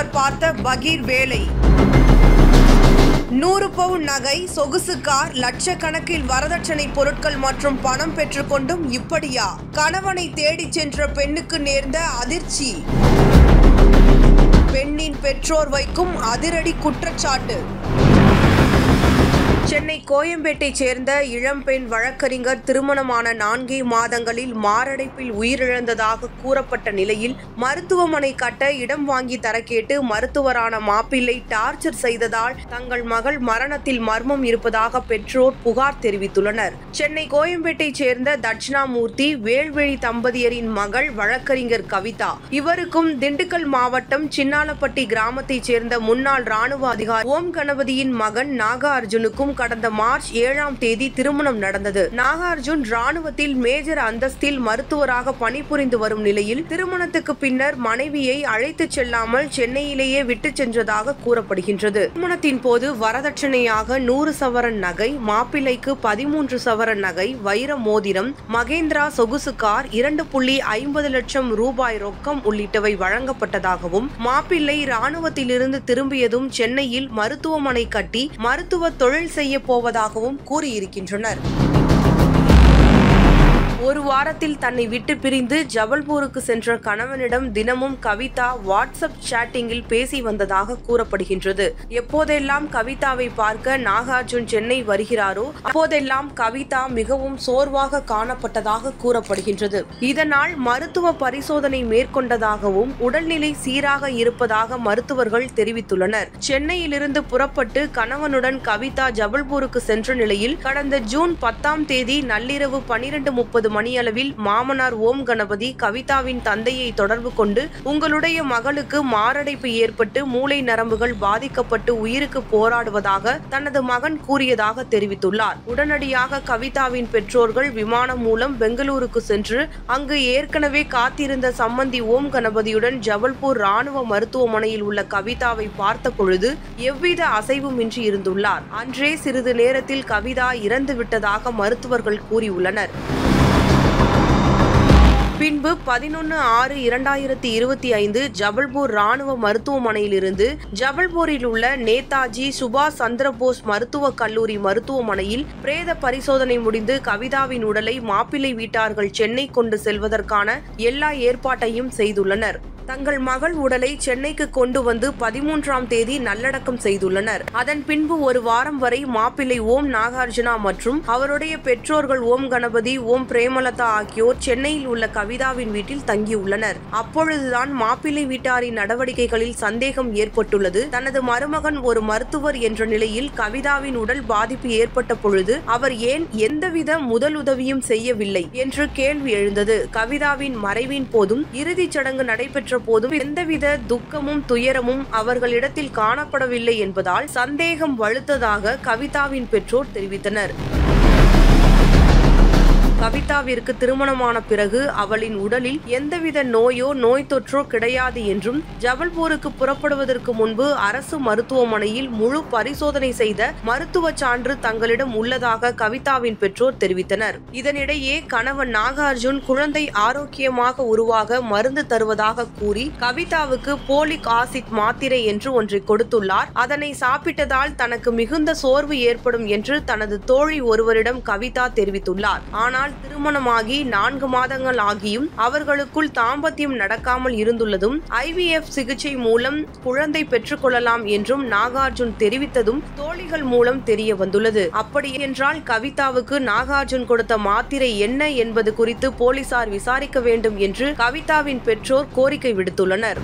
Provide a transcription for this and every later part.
மருத்துவர் பார்த்த பகீர் வேலை. 100 பவுன் நகை, சொகுசு கார், லட்சக்கணக்கில் வரதட்சணை பொருட்கள் மற்றும் பணம் பெற்றுக்கொண்டும் இப்படியா? கணவனை தேடிச் சென்ற பெண்ணுக்கு நேர்ந்த அதிர்ச்சி. பெண்ணின் பெற்றோர் வைக்கும் அதிரடி குற்றச்சாட்டு. சென்னை கோயம்பேட்டைச் சேர்ந்த இளம்பெண் வழக்கறிஞர் திருமணமான 4 மாதங்களில் மாரடைப்பில் உயிரிழந்ததாக கூறப்பட்ட நிலையில் மருத்துவமனை கட்ட இடம் வாங்கி தர கேட்டு மருத்துவரான மாப்பிள்ளை டார்ச்சர் செய்ததால் தங்கள் மகள் மரணத்தில் மர்மம் இருப்பதாக பெற்றோர் புகார் தெரிவித்துள்ளனர். சென்னை கோயம்பேட்டைச் சேர்ந்த தட்சிணாமூர்த்தி, வேல்வெளி தம்பதியரின் மகள் வழக்கறிஞர் கவிதா. இவருக்கும் திண்டுக்கல் மாவட்டம் சின்னாலப்பட்டி கிராமத்தைச் சேர்ந்த முன்னாள் ராணுவ அதிகாரி ஓம் கணபதியின் மகன் நாகார்ஜுனுக்கும் கடந்த மார்ச் 7ஆம் தேதி திருமணம் நடந்தது. நாகார்ஜுன் ராணுவத்தில் மேஜர் அந்தஸ்தில் மருத்துவராக பணிபுரிந்து வரும் நிலையில் திருமணத்துக்கு பின்னர் மனைவியை அழைத்துச் செல்லாமல் சென்னையிலேயே விட்டுச் சென்றதாக கூறப்படுகின்றது. திருமணத்தின் போது வரதட்சணையாக 100 சவரன் நகை, மாப்பிள்ளைக்கு 13 சவரன் நகை, வைர மோதிரம், மகேந்திரா சொகுசு கார், 2.50 லட்சம் ரூபாய் ரொக்கம் உள்ளிட்டவை வழங்கப்பட்டதாகவும், மாப்பிள்ளை ராணுவத்திலிருந்து திரும்பியதும் சென்னையில் மருத்துவமனை கட்டி மருத்துவ தொழில் செய்ய போவதாகவும் கூறியிருக்கின்றனர். ஒரு வாரத்தில் தன்னை விட்டு பிரிந்து ஜபல்பூருக்கு சென்ற கணவனிடம் தினமும் கவிதா வாட்ஸ்அப் சாட்டிங்கில் பேசி வந்ததாக கூறப்படுகின்றது. எப்போதெல்லாம் கவிதாவை பார்க்க நாகார்ஜுன் சென்னை வருகிறாரோ அப்போதெல்லாம் கவிதா மிகவும் சோர்வாக காணப்பட்டதாக கூறப்படுகின்றது. இதனால் மருத்துவ பரிசோதனை மேற்கொண்டதாகவும் உடல்நிலை சீராக இருப்பதாக மருத்துவர்கள் தெரிவித்துள்ளனர். சென்னையிலிருந்து புறப்பட்டு கணவனுடன் கவிதா ஜபல்பூருக்கு சென்ற நிலையில் கடந்த ஜூன் 10ஆம் தேதி நள்ளிரவு 12:30 மணியளவில் மாமனார் ஓம் கணபதி கவிதாவின் தந்தையை தொடர்பு கொண்டு, உங்களுடைய மகளுக்கு மாரடைப்பு ஏற்பட்டு மூளை நரம்புகள் பாதிக்கப்பட்டு உயிருக்கு போராடுவதாக தனது மகன் கூறியதாக தெரிவித்துள்ளார். உடனடியாக கவிதாவின் பெற்றோர்கள் விமானம் மூலம் பெங்களூருக்கு சென்று அங்கு ஏற்கனவே காத்திருந்த சம்மந்தி ஓம் கணபதியுடன் ஜபல்பூர் ராணுவ மருத்துவமனையில் உள்ள கவிதாவை பார்த்த பொழுது எவ்வித அசைவுமின்றி இருந்துள்ளார். அன்றே சிறிது நேரத்தில் கவிதா இறந்து விட்டதாக மருத்துவர்கள் கூறியுள்ளனர். பின்பு 11/6/2025 ஜபல்பூர் ராணுவ மருத்துவமனையிலிருந்து ஜபல்பூரில் உள்ள நேதாஜி சுபாஷ் சந்திரபோஸ் மருத்துவக் கல்லூரி மருத்துவமனையில் பிரேத பரிசோதனை முடிந்து கவிதாவின் உடலை மாப்பிள்ளை வீட்டார்கள் சென்னை கொண்டு செல்வதற்கான எல்லா ஏற்பாட்டையும் செய்துள்ளனர். தங்கள் மகள் உடலை சென்னைக்கு கொண்டு வந்து 13ஆம் தேதி நல்லடக்கம் செய்துள்ளனர். அதன் பின்பு ஒரு வாரம் வரை மாப்பிள்ளை ஓம் நாகார்ஜுனா மற்றும் அவருடைய பெற்றோர்கள் ஓம் கணபதி, ஓம் பிரேமலதா ஆகியோர் சென்னையில் உள்ள கவிதாவின் வீட்டில் தங்கியுள்ளனர். அப்பொழுதுதான் மாப்பிள்ளை வீட்டாரின் நடவடிக்கைகளில் சந்தேகம் ஏற்பட்டுள்ளது. தனது மருமகன் ஒரு மருத்துவர் என்ற நிலையில் கவிதாவின் உடல் பாதிப்பு ஏற்பட்ட பொழுது அவர் ஏன் எந்தவித முதலுதவியும் செய்யவில்லை என்று கேள்வி எழுந்தது. கவிதாவின் மறைவின் போதும் இறுதிச் சடங்கு நடைபெற்ற போதும் எந்தவித துக்கமும் துயரமும் அவர்களிடத்தில் காணப்படவில்லை என்பதால் சந்தேகம் வலுத்ததாக கவிதாவின் பெற்றோர் தெரிவித்தனர். கவிதாவிற்கு திருமணமான பிறகு அவளின் உடலில் எந்தவித நோயோ நோய் தொற்றோ கிடையாது என்றும் ஜபல்பூருக்கு புறப்படுவதற்கு முன்பு அரசு மருத்துவமனையில் முழு பரிசோதனை செய்த மருத்துவ சான்று தங்களிடம் உள்ளதாக கவிதாவின் பெற்றோர் தெரிவித்தனர். இதனிடையே கணவன் நாகார்ஜுன் குழந்தை ஆரோக்கியமாக உருவாக மருந்து தருவதாக கூறி கவிதாவுக்கு போலிக் ஆசிட் மாத்திரை என்று ஒன்றை கொடுத்துள்ளார். அதனை சாப்பிட்டதால் தனக்கு மிகுந்த சோர்வு ஏற்படும் என்று தனது தோழி ஒருவரிடம் கவிதா தெரிவித்துள்ளார். ஆனால் திருமணமாகி 4 மாதங்கள் ஆகியும் அவர்களுக்குள் தாம்பத்தியம் நடக்காமல் இருந்துள்ளதும் IVF சிகிச்சை மூலம் குழந்தை பெற்றுக்கொள்ளலாம் என்றும் நாகார்ஜுன் தெரிவித்ததும் தோழிகள் மூலம் தெரிய வந்துள்ளது. அப்படி என்றால் கவிதாவுக்கு நாகார்ஜுன் கொடுத்த மாத்திரை என்ன என்பது குறித்து போலீசார் விசாரிக்க வேண்டும் என்று கவிதாவின் பெற்றோர் கோரிக்கை விடுத்துள்ளனர்.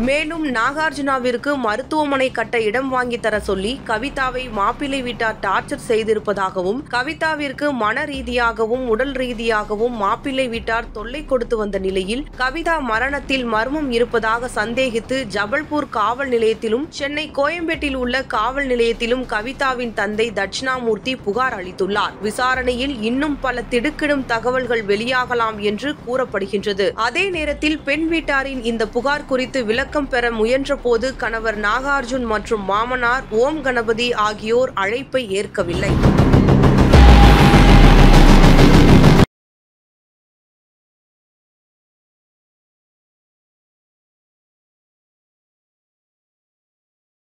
மேலும் நாகார்ஜுனாவிற்கு மருத்துவமனை கட்ட இடம் வாங்கி தர சொல்லி கவிதாவை மாப்பிள்ளை வீட்டார் டார்ச்சர் செய்திருப்பதாகவும், கவிதாவிற்கு மன ரீதியாகவும் உடல் ரீதியாகவும் மாப்பிள்ளை வீட்டார் தொல்லை கொடுத்து வந்த நிலையில் கவிதா மரணத்தில் மர்மம் இருப்பதாக சந்தேகித்து ஜபல்பூர் காவல் நிலையத்திலும் சென்னை கோயம்பேட்டில் உள்ள காவல் நிலையத்திலும் கவிதாவின் தந்தை தட்சிணாமூர்த்தி புகார் அளித்துள்ளார். விசாரணையில் இன்னும் பல திடுக்கிடும் தகவல்கள் வெளியாகலாம் என்று கூறப்படுகின்றது. அதே நேரத்தில் பெண் வீட்டாரின் இந்த புகார் குறித்து விளக்கம் பெற முயன்ற போது கணவர் நாகார்ஜுன் மற்றும் மாமனார் ஓம் கணபதி ஆகியோர் அழைப்பை ஏற்கவில்லை.